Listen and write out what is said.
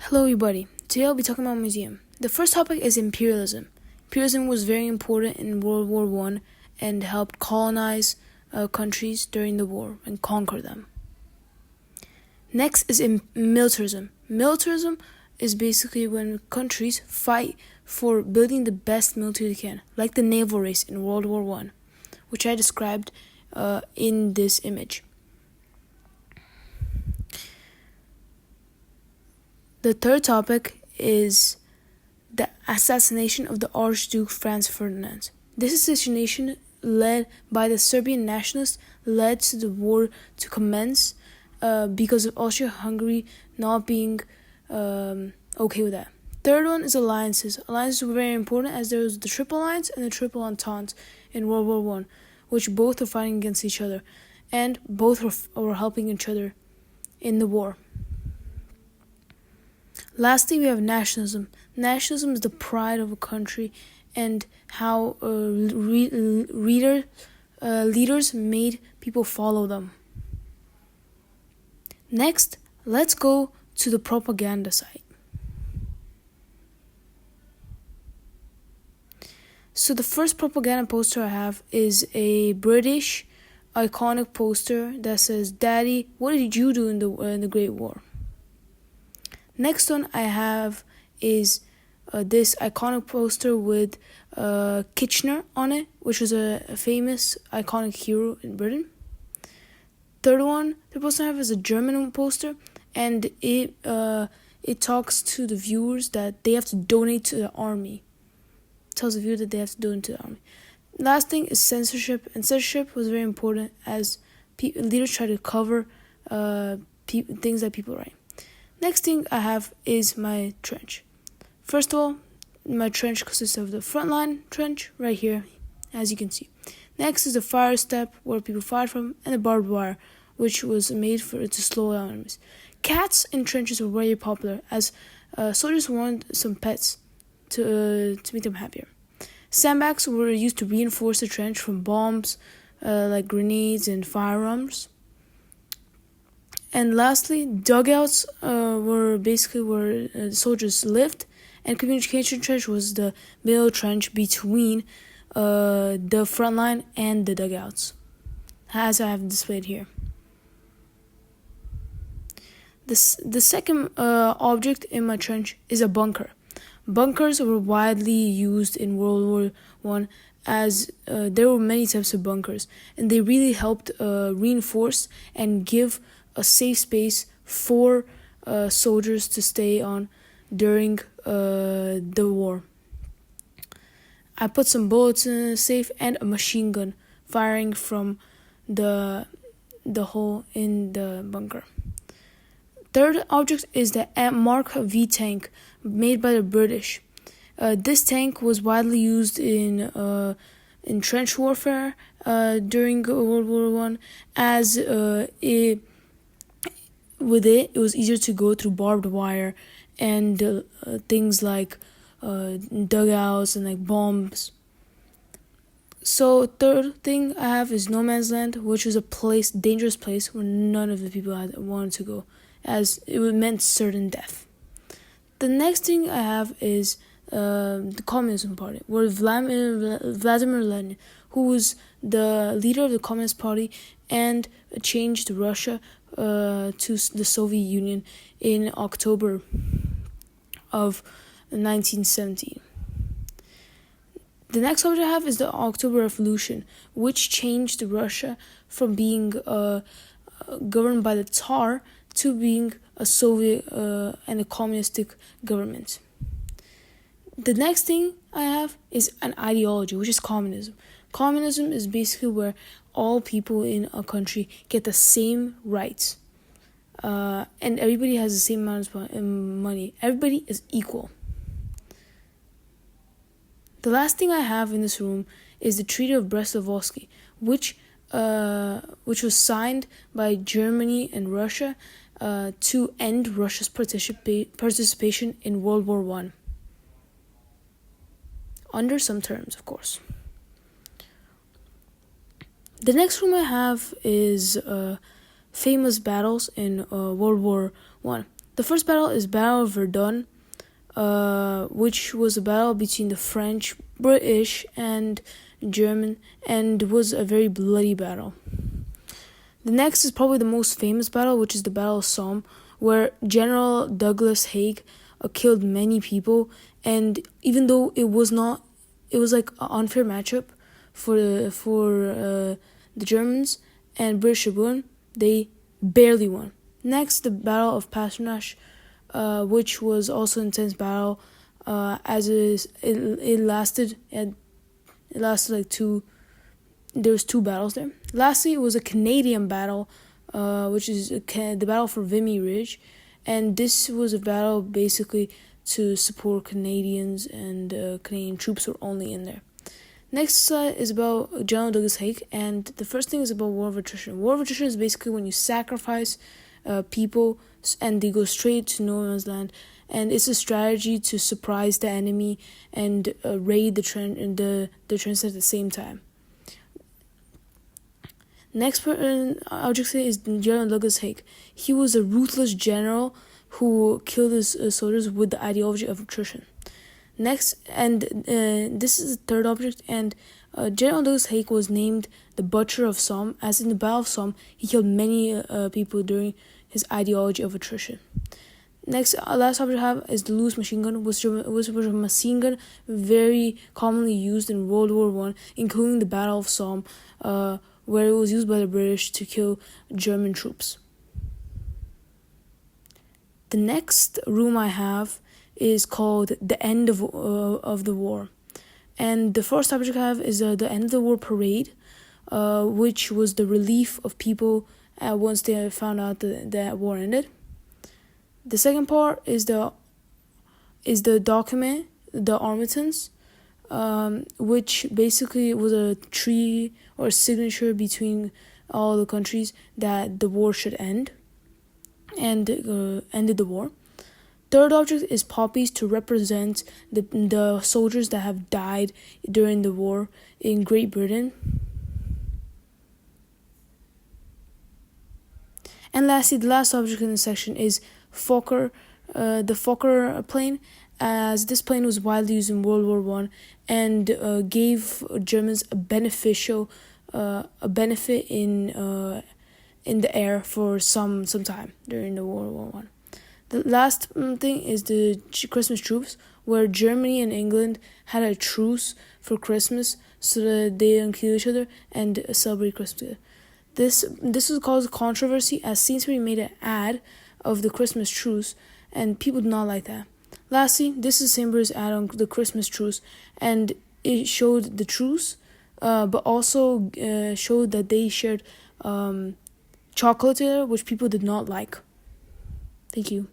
Hello everybody, today I'll be talking about a museum. The first topic is imperialism. Imperialism was very important in World War I and helped colonize countries during the war and conquer them. Next is militarism. Militarism is basically when countries fight for building the best military they can, like the naval race in World War I, which I described in this image. The third topic is the assassination of the Archduke Franz Ferdinand. This assassination, led by the Serbian nationalists, led to the war to commence because of Austria-Hungary not being okay with that. Third one is alliances. Alliances were very important as there was the Triple Alliance and the Triple Entente in World War I, which both were fighting against each other, and both were helping each other in the war. Lastly, we have nationalism. Nationalism is the pride of a country and how leaders made people follow them. Next, let's go to the propaganda side. So the first propaganda poster I have is a British iconic poster that says, "Daddy, what did you do in the Great War?" Next one I have is this iconic poster with Kitchener on it, which was a famous iconic hero in Britain. Third poster I have is a German poster, and it talks to the viewers that they have to donate to the army. It tells the viewer that they have to donate to the army. Last thing is censorship, and censorship was very important as leaders try to cover things that people write. Next thing I have is my trench. First of all, my trench consists of the front line trench right here, as you can see. Next is the fire step where people fired from, and the barbed wire, which was made to slow down enemies. Cats in trenches were very popular as soldiers wanted some pets to make them happier. Sandbags were used to reinforce the trench from bombs like grenades and firearms. And lastly, dugouts were basically where the soldiers lived, and communication trench was the middle trench between the front line and the dugouts, as I have displayed here. The second object in my trench is a bunker. Bunkers were widely used in World War I as there were many types of bunkers, and they really helped reinforce and give a safe space for soldiers to stay on during the war. I put some bullets in the safe and a machine gun firing from the hole in the bunker. Third object is the Mark V tank made by the British. This tank was widely used in trench warfare during World War I, as with it was easier to go through barbed wire and things like dugouts and like bombs. So third thing I have is No Man's Land, which was a dangerous place where none of the people wanted to go, as it meant certain death. The next thing I have is the Communism Party, where Vladimir Lenin, who was the leader of the Communist Party and changed Russia to the Soviet Union in October of 1917. The next object I have is the October Revolution, which changed Russia from being governed by the Tsar to being a Soviet and a communistic government. The next thing I have is an ideology, which is communism. Communism is basically where all people in a country get the same rights, and everybody has the same amount of money. Everybody is equal. The last thing I have in this room is the Treaty of Brest-Litovsk, which was signed by Germany and Russia to end Russia's participation in World War I. Under some terms, of course. The next room I have is famous battles in World War I. The first battle is Battle of Verdun, which was a battle between the French, British, and German, and was a very bloody battle. The next is probably the most famous battle, which is the Battle of Somme, where General Douglas Haig killed many people, and even though it was like an unfair matchup for the Germans and British won, they barely won. Next, the Battle of Passenach, which was also an intense battle, as it lasted like two. There was two battles there. Lastly, it was a Canadian battle, which is the battle for Vimy Ridge, and this was a battle basically to support Canadians, and Canadian troops were only in there. Next is about General Douglas Haig, and the first thing is about War of Attrition. War of Attrition is basically when you sacrifice people and they go straight to no man's land, and it's a strategy to surprise the enemy and raid the trench at the same time. Next object is General Douglas Haig. He was a ruthless general who killed his soldiers with the ideology of attrition. Next, and this is the third object, and General Douglas Haig was named the Butcher of Somme, as in the Battle of Somme, he killed many people during his ideology of attrition. Next, last object I have is the Lewis machine gun, which was a machine gun very commonly used in World War I, including the Battle of Somme, where it was used by the British to kill German troops. The next room I have is called the End of the War, and the first object I have is the End of the War parade, which was the relief of people once they found out that war ended. The second part is the document, the Armistice, which basically was a treaty or a signature between all the countries that the war should end, and ended the war. Third object is poppies, to represent the soldiers that have died during the war in Great Britain. And lastly, the last object in the section is Fokker, the Fokker plane, as this plane was widely used in World War I and gave Germans a benefit in the air for some time during the World War I. The last thing is the Christmas troops, where Germany and England had a truce for Christmas so that they don't kill each other and celebrate Christmas together. This was caused controversy, as Sainsbury made an ad of the Christmas truce, and people did not like that. Lastly, this is Sainsbury's ad on the Christmas truce, and it showed the truce, but also showed that they shared chocolate together, which people did not like. Thank you.